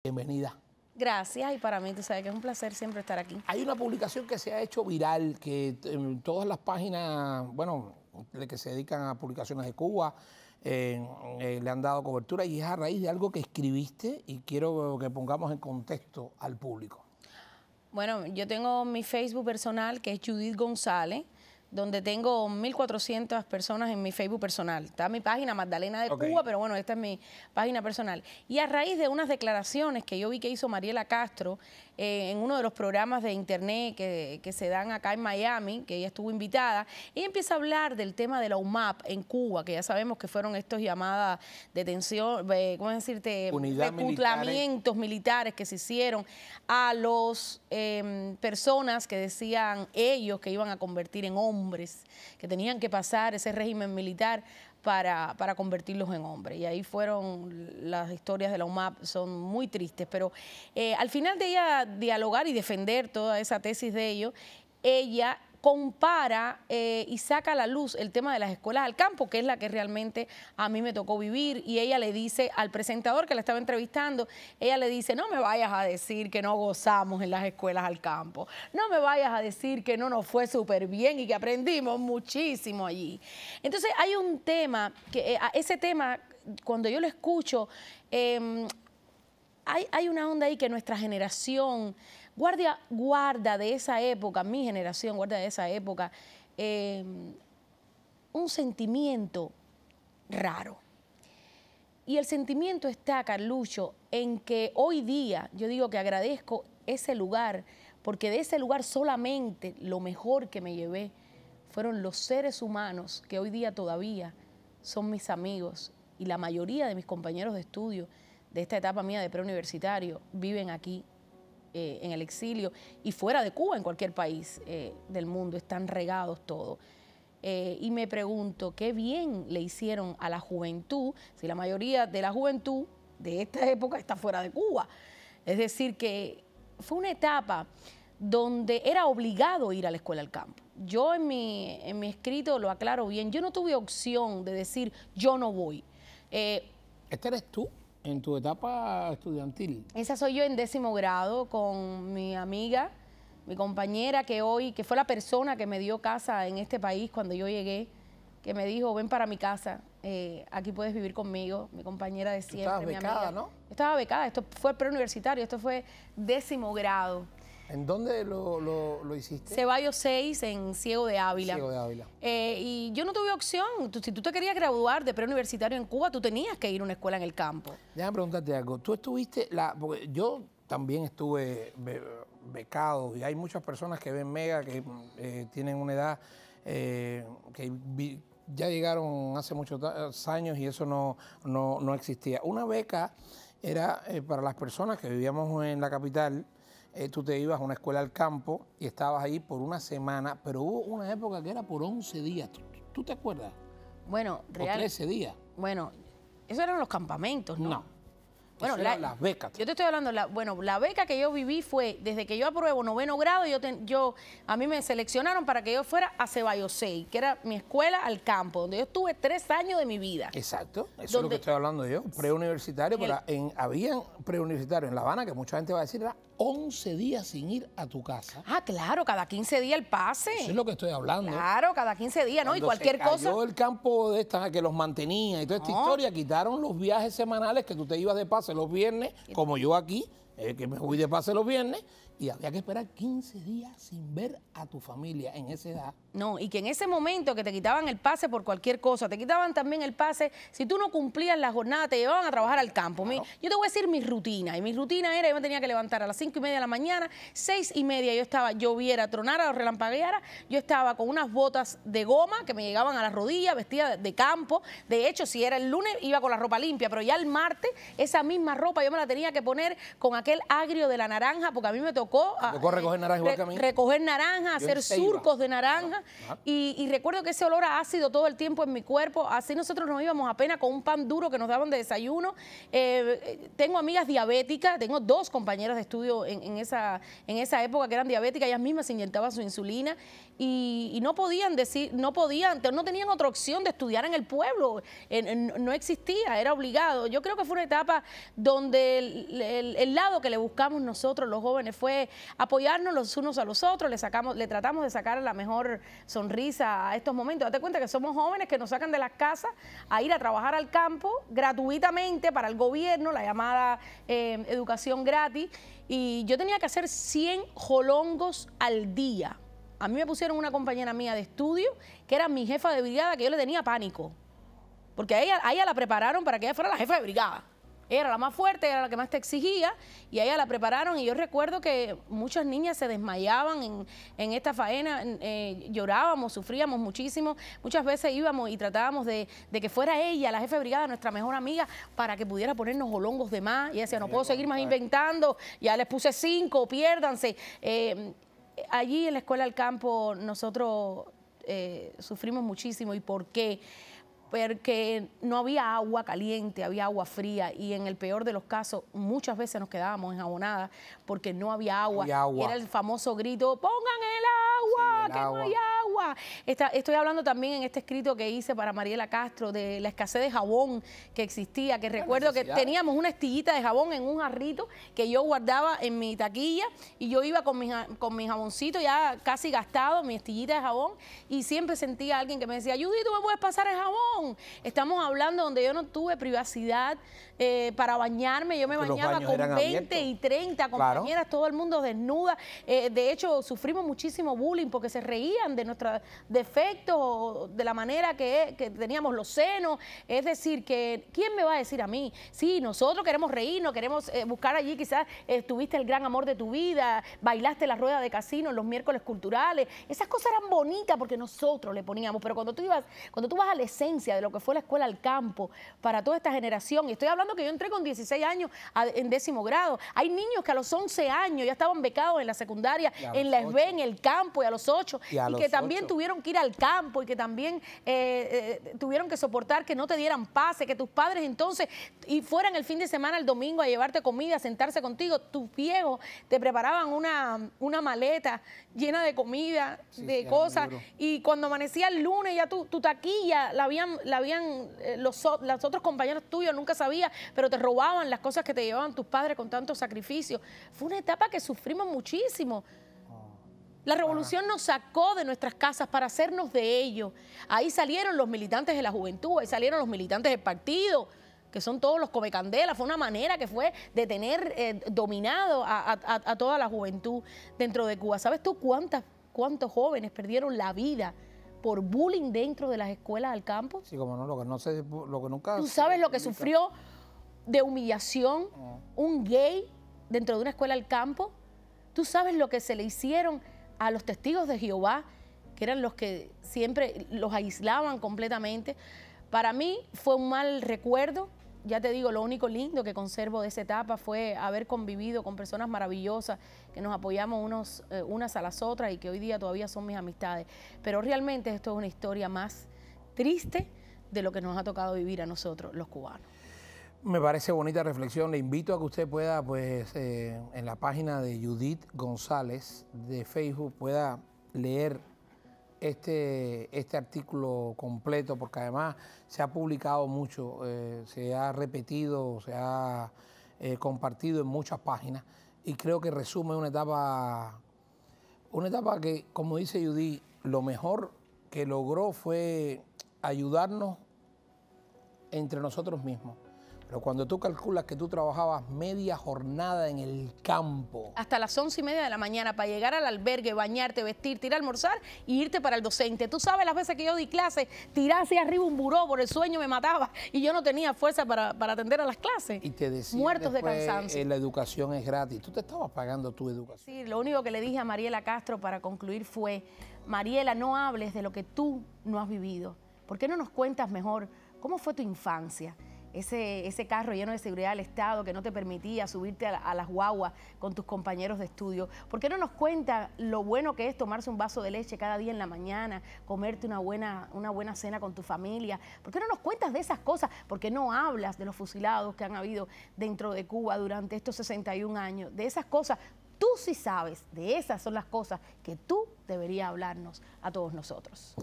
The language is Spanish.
Bienvenida. Gracias, y para mí, tú sabes que es un placer siempre estar aquí. Hay una publicación que se ha hecho viral, que todas las páginas, bueno, que se dedican a publicaciones de Cuba, le han dado cobertura, y es a raíz de algo que escribiste, y quiero que pongamos en contexto al público. Bueno, yo tengo mi Facebook personal, que es Judith González, donde tengo 1.400 personas en mi Facebook personal. Está mi página Magdalena de Cuba, pero bueno, esta es mi página personal. Y a raíz de unas declaraciones que yo vi que hizo Mariela Castro en uno de los programas de internet que se dan acá en Miami, que ella estuvo invitada, ella empieza a hablar del tema de la UMAP en Cuba, que ya sabemos que fueron estos llamadas detención, ¿cómo decirte? Reclutamientos militares que se hicieron a los personas que decían ellos que iban a convertir en hombres, que tenían que pasar ese régimen militar para convertirlos en hombres. Y ahí fueron las historias de la UMAP, son muy tristes, pero al final de ella dialogar y defender toda esa tesis de ellos, ella compara y saca a la luz el tema de las escuelas al campo, que es la que realmente a mí me tocó vivir, y ella le dice al presentador que la estaba entrevistando, ella le dice: no me vayas a decir que no gozamos en las escuelas al campo, no me vayas a decir que no nos fue súper bien y que aprendimos muchísimo allí. Entonces hay un tema, que ese tema, cuando yo lo escucho, hay una onda ahí que nuestra generación guarda de esa época, mi generación guarda de esa época, un sentimiento raro. Y el sentimiento está, Carlucho, en que hoy día yo digo que agradezco ese lugar, porque de ese lugar solamente lo mejor que me llevé fueron los seres humanos que hoy día todavía son mis amigos, y la mayoría de mis compañeros de estudio de esta etapa mía de preuniversitario viven aquí en el exilio y fuera de Cuba, en cualquier país del mundo, están regados todos. Y me pregunto, qué bien le hicieron a la juventud, si la mayoría de la juventud de esta época está fuera de Cuba. Es decir, que fue una etapa donde era obligado ir a la escuela al campo. Yo en mi escrito lo aclaro bien, yo no tuve opción de decir yo no voy. ¿Este eres tú en tu etapa estudiantil? Esa soy yo en 10º grado con mi amiga, mi compañera, que fue la persona que me dio casa en este país cuando yo llegué, que me dijo: ven para mi casa, aquí puedes vivir conmigo, mi compañera de siempre. Estabas becada, ¿no? Estaba becada, esto fue preuniversitario, esto fue 10º grado. ¿En dónde lo hiciste? Ceballos 6, en Ciego de Ávila. Ciego de Ávila. Y yo no tuve opción. Si tú te querías graduar de preuniversitario en Cuba, tú tenías que ir a una escuela en el campo. Déjame preguntarte algo. Tú estuviste, porque yo también estuve becado, y hay muchas personas que ven Mega que tienen una edad que ya llegaron hace muchos años y eso no existía. Una beca era para las personas que vivíamos en la capital. Tú te ibas a una escuela al campo y estabas ahí por una semana, pero hubo una época que era por 11 días. ¿Tú te acuerdas? Bueno, o 13 días. Bueno, esos eran los campamentos, ¿no? No. Bueno, las becas. Yo te estoy hablando, la beca que yo viví fue, desde que yo apruebo 9º grado, a mí me seleccionaron para que yo fuera a Ceballos 6, que era mi escuela al campo, donde yo estuve 3 años de mi vida. Exacto, eso es lo que estoy hablando yo, preuniversitario, pero habían preuniversitarios en La Habana, que mucha gente va a decir, era 11 días sin ir a tu casa. Ah, claro, cada 15 días el pase. Eso es lo que estoy hablando. Claro, cada 15 días, ¿no? Cuando y cualquier se cayó cosa. el campo de esta que los mantenía y toda esta historia, quitaron los viajes semanales que tú te ibas de pase los viernes, como yo aquí, que me fui de pase los viernes, y había que esperar 15 días sin ver a tu familia en esa edad. No, y que en ese momento que te quitaban el pase por cualquier cosa, te quitaban también el pase, si tú no cumplías la jornada, te llevaban a trabajar al campo. Claro. Yo te voy a decir mi rutina, y mi rutina era, yo me tenía que levantar a las 5:30 de la mañana, 6:30 yo estaba, lloviera, tronara o relampagueara, yo estaba con unas botas de goma que me llegaban a las rodillas, vestida de campo. De hecho, si era el lunes, iba con la ropa limpia, pero ya el martes, esa misma ropa yo me la tenía que poner con aquel agrio de la naranja, porque a mí me tocó tocó recoger naranja igual que a mí. Recoger naranja, hacer surcos de naranja. Y recuerdo que ese olor a ácido todo el tiempo en mi cuerpo. Así nosotros nos íbamos apenas con un pan duro que nos daban de desayuno. Tengo amigas diabéticas, tengo 2 compañeras de estudio en esa época que eran diabéticas, ellas mismas se inyectaban su insulina y no podían no tenían otra opción de estudiar en el pueblo, no existía, era obligado. Yo creo que fue una etapa donde el lado que le buscamos nosotros los jóvenes fue apoyarnos los unos a los otros, le tratamos de sacar la mejor sonrisa a estos momentos. Date cuenta que somos jóvenes que nos sacan de las casas a ir a trabajar al campo gratuitamente para el gobierno, la llamada educación gratis, y yo tenía que hacer 100 jolongos al día. A mí me pusieron una compañera mía de estudio, que era mi jefa de brigada, que yo le tenía pánico, porque a ella la prepararon para que ella fuera la jefa de brigada. Ella era la más fuerte, era la que más te exigía, y a ella la prepararon, y yo recuerdo que muchas niñas se desmayaban en esta faena, llorábamos, sufríamos muchísimo, muchas veces íbamos y tratábamos de que fuera ella, la jefa de brigada, nuestra mejor amiga, para que pudiera ponernos jolongos de más, y ella decía, no puedo seguir más inventando, ya les puse 5, piérdanse. Allí en la Escuela del Campo nosotros sufrimos muchísimo. ¿Y por qué? Porque no había agua caliente, había agua fría, y en el peor de los casos muchas veces nos quedábamos enjabonadas porque no había agua. Y era el famoso grito, pongan el agua, sí, que no hay agua. Estoy hablando también en este escrito que hice para Mariela Castro de la escasez de jabón que existía, que recuerdo que teníamos una estillita de jabón en un jarrito que yo guardaba en mi taquilla, y yo iba con mi jaboncito ya casi gastado, mi estillita de jabón, y siempre sentía a alguien que me decía, Judy, ¿tú me puedes pasar el jabón? Estamos hablando donde yo no tuve privacidad para bañarme. Yo me bañaba con 20 y 30 compañeras, todo el mundo desnuda. De hecho, sufrimos muchísimo bullying porque se reían de nuestros defectos, de la manera que teníamos los senos. Es decir, que ¿quién me va a decir a mí? Sí, nosotros queremos reírnos, queremos buscar allí, quizás tuviste el gran amor de tu vida, bailaste la rueda de casino en los miércoles culturales. Esas cosas eran bonitas porque nosotros le poníamos, pero cuando tú vas a la esencia de lo que fue la Escuela al Campo para toda esta generación, y estoy hablando que yo entré con 16 años en 10º grado, hay niños que a los 11 años ya estaban becados en la secundaria, en la ESB, en el campo, y a los 8, y que también tuvieron que ir al campo, y que también tuvieron que soportar que no te dieran pase, que tus padres entonces y fueran el fin de semana, el domingo, a llevarte comida, a sentarse contigo. Tus viejos te preparaban una maleta llena de comida, de cosas, y cuando amanecía el lunes ya tu taquilla los otros compañeros tuyos nunca sabían, pero te robaban las cosas que te llevaban tus padres con tanto sacrificio. Fue una etapa que sufrimos muchísimo. La revolución nos sacó de nuestras casas para hacernos de ellos. Ahí salieron los militantes de la juventud, ahí salieron los militantes del partido, que son todos los comecandelas. Fue una manera que fue de tener dominado a toda la juventud dentro de Cuba. ¿Sabes tú cuántos jóvenes perdieron la vida por bullying dentro de las escuelas al campo? Sí, como no, lo que nunca... ¿Tú sabes lo que sufrió de humillación un gay dentro de una escuela al campo? ¿Tú sabes lo que se le hicieron a los testigos de Jehová, que eran los que siempre los aislaban completamente? Para mí fue un mal recuerdo. Ya te digo, lo único lindo que conservo de esa etapa fue haber convivido con personas maravillosas que nos apoyamos unas a las otras y que hoy día todavía son mis amistades. Pero realmente esto es una historia más triste de lo que nos ha tocado vivir a nosotros, los cubanos. Me parece bonita reflexión. Le invito a que usted pueda, pues, en la página de Judith González de Facebook, pueda leer este artículo completo, porque además se ha publicado mucho, se ha repetido, se ha compartido en muchas páginas, y creo que resume una etapa que, como dice Judith, lo mejor que logró fue ayudarnos entre nosotros mismos. Pero cuando tú calculas que tú trabajabas media jornada en el campo. Hasta las 11:30 de la mañana para llegar al albergue, bañarte, vestirte, ir a almorzar y irte para el docente. Tú sabes las veces que yo di clases, tiré hacia arriba un buró, por el sueño me mataba y yo no tenía fuerza para atender a las clases. Y te decían muertos de cansancio. La educación es gratis. Tú te estabas pagando tu educación. Sí, lo único que le dije a Mariela Castro para concluir fue, Mariela, no hables de lo que tú no has vivido. ¿Por qué no nos cuentas mejor cómo fue tu infancia? ese carro lleno de seguridad del Estado que no te permitía subirte a las guaguas con tus compañeros de estudio? ¿Por qué no nos cuenta lo bueno que es tomarse un vaso de leche cada día en la mañana, comerte una buena cena con tu familia? ¿Por qué no nos cuentas de esas cosas? ¿Por qué no hablas de los fusilados que han habido dentro de Cuba durante estos 61 años? De esas cosas, tú sí sabes, de esas son las cosas que tú deberías hablarnos a todos nosotros.